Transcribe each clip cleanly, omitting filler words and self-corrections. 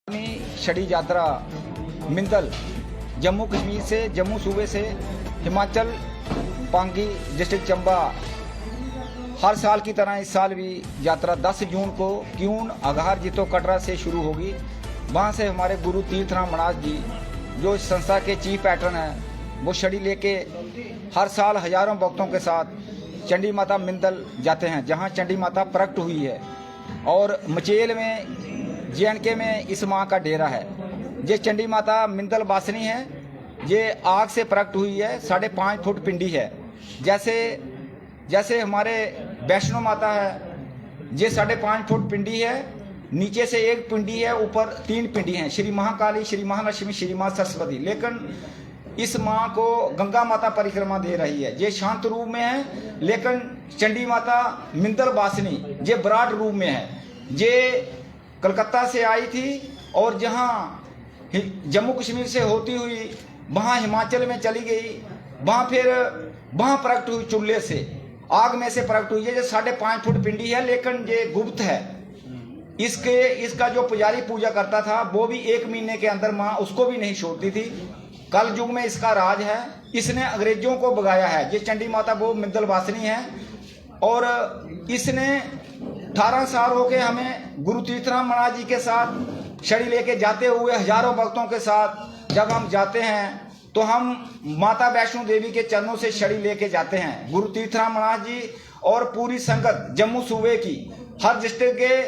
छड़ी यात्रा मिंदल जम्मू कश्मीर से, जम्मू सूबे से हिमाचल पांगी डिस्ट्रिक्ट चंबा हर साल की तरह इस साल भी यात्रा 10 जून को क्यून अघार जितो कटरा से शुरू होगी। वहाँ से हमारे गुरु तीर्थराम महाराज जी जो इस संस्था के चीफ पैटर्न हैं वो छड़ी लेके हर साल हजारों भक्तों के साथ चंडी माता मिंदल जाते हैं, जहाँ चंडी माता प्रकट हुई है। और मचेल में JNK में इस माँ का डेरा है। ये चंडी माता मिंदल वासनी है, ये आग से प्रकट हुई है, 5.5 फुट पिंडी है। जैसे हमारे वैष्णो माता है, ये 5.5 फुट पिंडी है, नीचे से एक पिंडी है, ऊपर 3 पिंडी हैं, श्री महाकाली, श्री महालक्ष्मी, श्री माँ सरस्वती। लेकिन इस माँ को गंगा माता परिक्रमा दे रही है। ये शांत रूप में है, लेकिन चंडी माता मिंदल वासनी ये विराट रूप में है। ये कलकत्ता से आई थी और जहाँ जम्मू कश्मीर से होती हुई वहाँ हिमाचल में चली गई, वहाँ प्रकट हुई, चूल्हे से आग में से प्रकट हुई है। जो 5.5 फुट पिंडी है, लेकिन ये गुप्त है। इसका जो पुजारी पूजा करता था वो भी 1 महीने के अंदर माँ उसको भी नहीं छोड़ती थी। कल युग में इसका राज है, इसने अंग्रेजों को भगाया है। ये चंडी माता वो मिंदल वासनी है और इसने 18 साल हो गए हमें गुरु तीर्थराम महाराज जी के साथ छड़ी लेके जाते हुए हजारों भक्तों के साथ जब हम जाते हैं तो हम माता वैष्णो देवी के चरणों से छड़ी लेके जाते हैं। गुरु तीर्थराम महाराज जी और पूरी संगत जम्मू सूबे की हर डिस्ट्रिक्ट के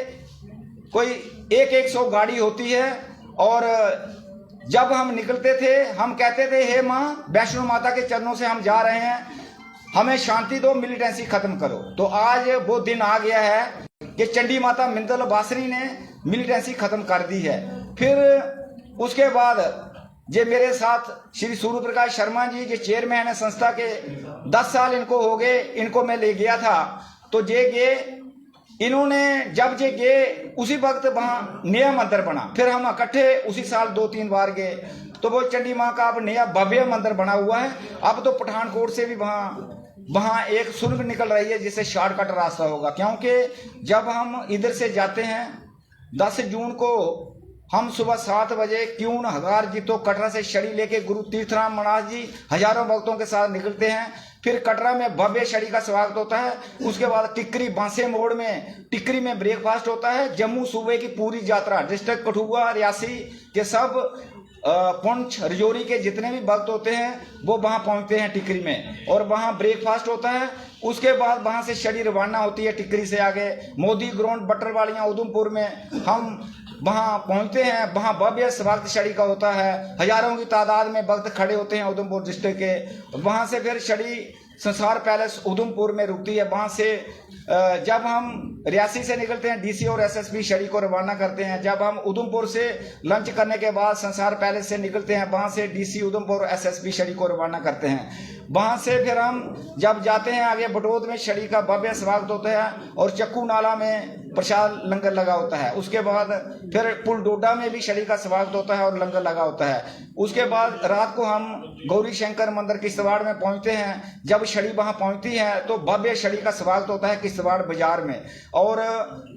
कोई 100 गाड़ी होती है। और जब हम निकलते थे हम कहते थे, हे माँ वैष्णो माता के चरणों से हम जा रहे हैं, हमें शांति दो, मिलिटेंसी खत्म करो। तो आज वो दिन आ गया है कि चंडी माता मिंदल वासनी ने मिलिटेंसी खत्म कर दी है। फिर उसके बाद जे मेरे साथ श्री सूर्य प्रकाश शर्मा जी जो चेयरमैन है संस्था के, 10 साल इनको हो गए, इनको मैं ले गया था। तो जे गए इन्होंने, जब जे गए उसी वक्त वहाँ नया मंदिर बना। फिर हम इकट्ठे उसी साल 2-3 बार गए, तो वो चंडी माँ का अब नया भव्य मंदिर बना हुआ है। अब तो पठानकोट से भी वहाँ एक सुरंग निकल रही है जिससे शॉर्टकट रास्ता होगा। क्योंकि जब हम इधर से जाते हैं 10 जून को हम सुबह 7 बजे क्यून अघार जितो कटरा से छड़ी लेके गुरु तीर्थराम महाराज जी हजारों भक्तों के साथ निकलते हैं। फिर कटरा में भव्य छड़ी का स्वागत होता है। उसके बाद टिक्करी बांसे मोड़ में टिक्करी में ब्रेकफास्ट होता है। जम्मू सूबे की पूरी यात्रा डिस्ट्रिक्ट कठुआ रियासी के सब पुंछ रजौरी के जितने भी भक्त होते हैं वो वहाँ पहुँचते हैं टिक्करी में, और वहाँ ब्रेकफास्ट होता है। उसके बाद वहाँ से छड़ी रवाना होती है टिक्करी से आगे मोदी ग्राउंड बटरवालियाँ उधमपुर में हम वहाँ पहुँचते हैं। वहाँ भव्य स्वागत छड़ी का होता है, हजारों की तादाद में भक्त खड़े होते हैं उधमपुर डिस्ट्रिक्ट के। वहाँ से फिर छड़ी संसार पैलेस उधमपुर में रुकती है। वहाँ से जब हम रियासी से निकलते हैं DC और SSP छड़ी को रवाना करते हैं। जब हम उधमपुर से लंच करने के बाद संसार पैलेस से निकलते हैं, वहाँ से DC उधमपुर और SSP छड़ी को रवाना करते हैं। वहाँ से फिर हम जब जाते हैं आगे बटोद में छड़ी का भव्य स्वागत होता है और चक्कू नाला में प्रसाद लंगर लगा होता है। उसके बाद फिर पुल डोडा में भी छड़ी का स्वागत होता है और लंगर लगा होता है। उसके बाद रात को हम गौरी शंकर मंदिर किश्तवाड़ में पहुंचते हैं। जब छड़ी वहां पहुंचती है तो भव्य छड़ी का स्वागत होता है किश्तवाड़ बाजार में, और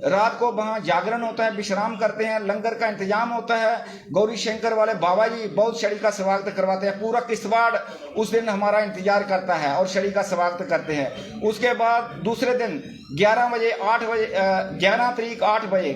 रात को वहां जागरण होता है, विश्राम करते हैं, लंगर का इंतजाम होता है। गौरी शंकर वाले बाबा जी बहुत छड़ी का स्वागत करवाते हैं। पूरा किश्तवाड़ उस दिन हमारा इंतजार करता है और छड़ी का स्वागत करते हैं। उसके बाद दूसरे दिन 11 तारीख 8 बजे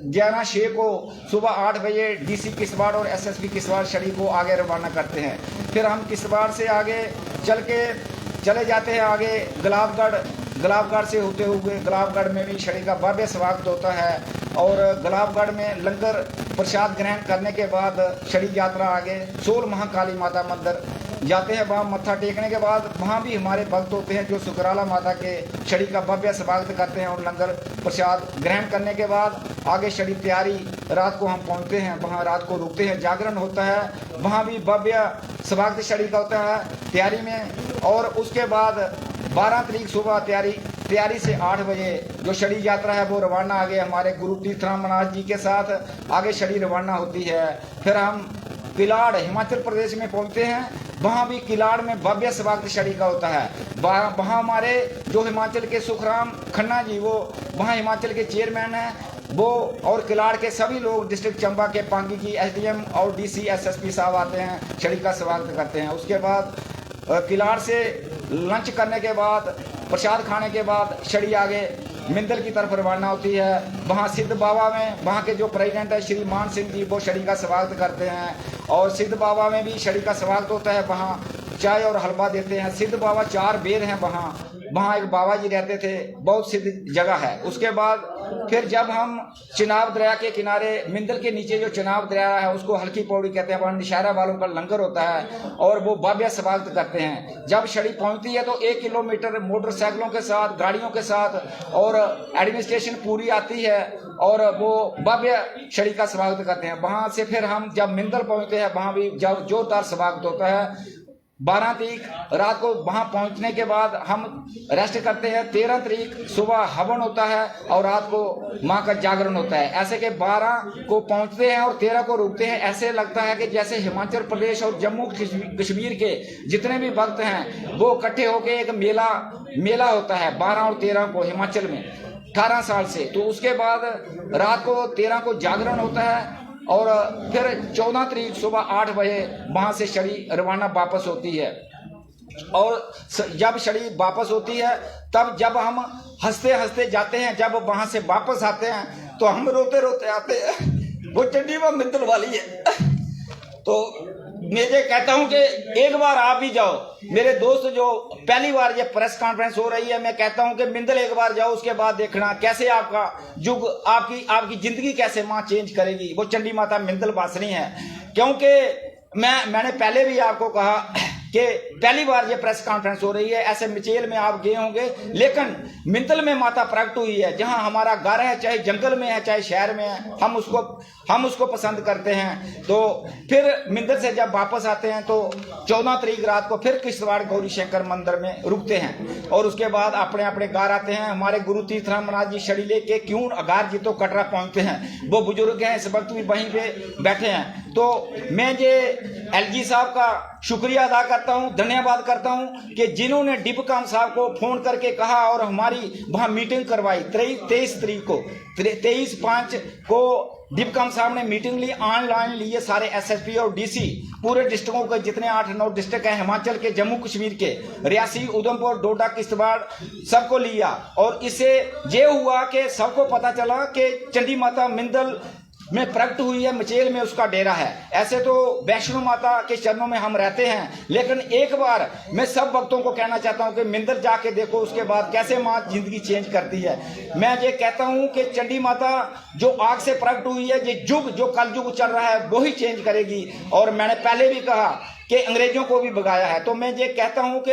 11/6 को सुबह 8 बजे DC किश्तवाड़ और SSP किश्तवाड़ छड़ी को आगे रवाना करते हैं। फिर हम किश्तवाड़ से आगे चले जाते हैं आगे गुलाबगढ़ से होते हुए गुलाबगढ़ में भी छड़ी का भव्य स्वागत होता है। और गुलाबगढ़ में लंगर प्रसाद ग्रहण करने के बाद छड़ी यात्रा आगे सोल महाकाली माता मंदिर जाते हैं। वहाँ मत्था टेकने के बाद वहाँ भी हमारे भक्त होते हैं जो सुकराला माता के छड़ी का भव्य स्वागत करते हैं। और लंगर प्रसाद ग्रहण करने के बाद आगे छड़ी तैयारी रात को हम पहुँचते हैं, वहाँ रात को रुकते हैं, जागरण होता है। वहाँ भी भव्य स्वागत छड़ी का होता है तैयारी में। और उसके बाद 12 तारीख सुबह तैयारी से 8 बजे जो छड़ी यात्रा है वो रवाना आगे हमारे गुरु तीर्थराम महाराज जी के साथ आगे छड़ी रवाना होती है। फिर हम किलाड़ हिमाचल प्रदेश में पहुंचते हैं। वहाँ भी किलाड़ में भव्य स्वागत छड़ी का होता है। वहाँ हमारे जो हिमाचल के सुखराम खन्ना जी वो वहाँ हिमाचल के चेयरमैन हैं, वो और किलाड़ के सभी लोग डिस्ट्रिक्ट चंबा के पांगी की एसडीएम और डीसी एसएसपी साहब आते हैं, छड़ी का स्वागत करते हैं। उसके बाद किलाड़ से लंच करने के बाद, प्रसाद खाने के बाद छड़ी आगे मिंदल की तरफ रवाना होती है। वहाँ सिद्ध बाबा में वहाँ के जो प्रेसिडेंट है श्री मान सिंह जी, वो छड़ी का स्वागत करते हैं और सिद्ध बाबा में भी छड़ी का स्वागत होता है। वहाँ चाय और हलवा देते हैं। सिद्ध बाबा 4 बेर हैं वहाँ एक बाबा जी रहते थे, बहुत सिद्ध जगह है। उसके बाद फिर जब हम चिनाब दरिया के किनारे मिंदल के नीचे जो चिनाब दरिया है उसको हल्की पौड़ी कहते हैं, वहाँ निशारा वालों का लंगर होता है और वो भव्य स्वागत करते हैं। जब छड़ी पहुंचती है तो 1 किलोमीटर मोटरसाइकिलों के साथ, गाड़ियों के साथ और एडमिनिस्ट्रेशन पूरी आती है और वो भव्य छड़ी का स्वागत करते हैं। वहां से फिर हम जब मिंदल पहुंचते हैं वहां भी जब जोरदार स्वागत होता है। 12 तारीख रात को वहां पहुंचने के बाद हम रेस्ट करते हैं। 13 तारीख सुबह हवन होता है और रात को मां का जागरण होता है। ऐसे के 12 को पहुंचते हैं और 13 को रुकते हैं। ऐसे लगता है कि जैसे हिमाचल प्रदेश और जम्मू कश्मीर के जितने भी भक्त हैं वो इकट्ठे होकर एक मेला होता है 12 और 13 को हिमाचल में 18 साल से। तो उसके बाद रात को 13 को जागरण होता है और फिर 14 तारीख सुबह 8 बजे वहां से छड़ी रवाना वापस होती है। और जब छड़ी वापस होती है तब जब हम हंसते हंसते जाते हैं, जब वहां से वापस आते हैं तो हम रोते रोते आते हैं। वो चंडी मां मिंदल वाली है। तो मैं ये कहता हूं कि एक बार आप भी जाओ। मेरे दोस्त जो पहली बार ये प्रेस कॉन्फ्रेंस हो रही है, मैं कहता हूं कि मिंदल एक बार जाओ, उसके बाद देखना कैसे आपका युग, आपकी जिंदगी कैसे मां चेंज करेगी। वो चंडी माता मिंदल वासनी है। क्योंकि मैंने पहले भी आपको कहा कि पहली बार ये प्रेस कॉन्फ्रेंस हो रही है। ऐसे मिचेल में आप गए होंगे, लेकिन मिंदल में माता प्रकट हुई है। जहां हमारा घर है, चाहे जंगल में है चाहे शहर में है, हम उसको पसंद करते हैं। तो फिर मिंदल से जब वापस आते हैं तो 14 तारीख रात को फिर किश्तवाड़ गौरी शंकर मंदिर में रुकते हैं और उसके बाद अपने अपने घर आते हैं। हमारे गुरु तीर्थराम महाराज जी छड़ी लेके क्यों अगार जी तो कटरा पहुंचते हैं। वो बुजुर्ग हैं, इस वक्त भी वहीं पे बैठे हैं। तो मैं ये एलजी साहब का शुक्रिया अदा करता हूं, धन्यवाद करता हूं कि जिन्होंने डिपकाम साहब को फोन करके कहा और हमारी वहां मीटिंग करवाई। 23 तारीख को 23/5 को डिपकाम साहब ने मीटिंग ली, ऑनलाइन लिए सारे एसएसपी और डीसी पूरे डिस्ट्रिक्टों के जितने 8-9 डिस्ट्रिक्ट हैं हिमाचल के, जम्मू कश्मीर के, रियासी, उधमपुर, डोडा, किश्तवाड़, सबको लिया। और इससे ये हुआ कि सबको पता चला कि चंडी माता मिंदल में प्रकट हुई है, मचेल में उसका डेरा है। ऐसे तो वैष्णो माता के चरणों में हम रहते हैं, लेकिन एक बार मैं सब भक्तों को कहना चाहता हूं कि मिंदल जाके देखो, उसके बाद कैसे मां जिंदगी चेंज करती है। मैं ये कहता हूं कि चंडी माता जो आग से प्रकट हुई है, ये युग जो कल युग चल रहा है वही चेंज करेगी। और मैंने पहले भी कहा कि अंग्रेजों को भी भगाया है। तो मैं ये कहता हूं कि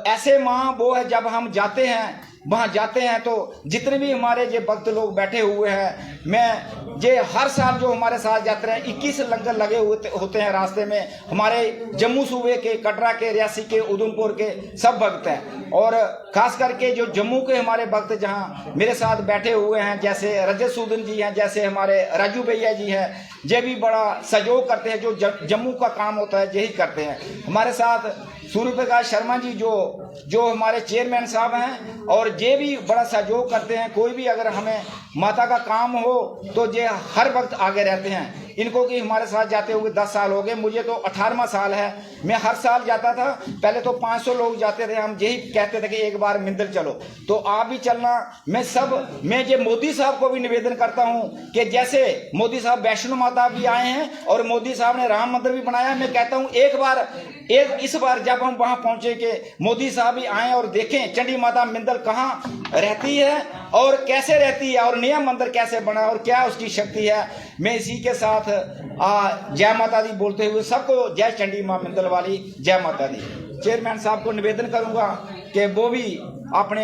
ऐसे मां वो है, जब हम जाते हैं वहां जाते हैं तो जितने भी हमारे ये भक्त लोग बैठे हुए हैं, मैं ये हर साल जो हमारे साथ जाते हैं 21 लंगर लगे हुए होते हैं रास्ते में। हमारे जम्मू सूबे के, कटरा के, रियासी के, उधमपुर के सब भक्त हैं। और खास करके जो जम्मू के हमारे भक्त जहां मेरे साथ बैठे हुए हैं, जैसे रजत सूदन जी हैं, जैसे हमारे राजू भैया जी हैं, ये भी बड़ा सहयोग करते हैं। जो जम्मू का काम होता है यही करते हैं। हमारे साथ सूर्य प्रकाश शर्मा जी जो हमारे चेयरमैन साहब हैं, और ये भी बड़ा सहयोग करते हैं। कोई भी अगर हमें माता का काम हो तो ये हर वक्त आगे रहते हैं। इनको कि हमारे साथ जाते हुए 10 साल हो गए, मुझे तो 18वां साल है। मैं हर साल जाता था, पहले तो 500 लोग जाते थे। हम यही कहते थे कि एक बार मिंदल चलो, तो आप भी चलना। मैं ये मोदी साहब को भी निवेदन करता हूं कि जैसे मोदी साहब वैष्णो माता भी आए हैं और मोदी साहब ने राम मंदिर भी बनाया, मैं कहता हूं इस बार जब हम वहां पहुंचे कि मोदी साहब भी आए और देखें चंडी माता मिंदल कहां रहती है और कैसे रहती है और नया मंदिर कैसे बना और क्या उसकी शक्ति है। मैं इसी के साथ जय माता दी बोलते हुए सबको जय चंडी मां मिंदल वाली जय माता दी। चेयरमैन साहब को निवेदन करूंगा कि वो भी अपने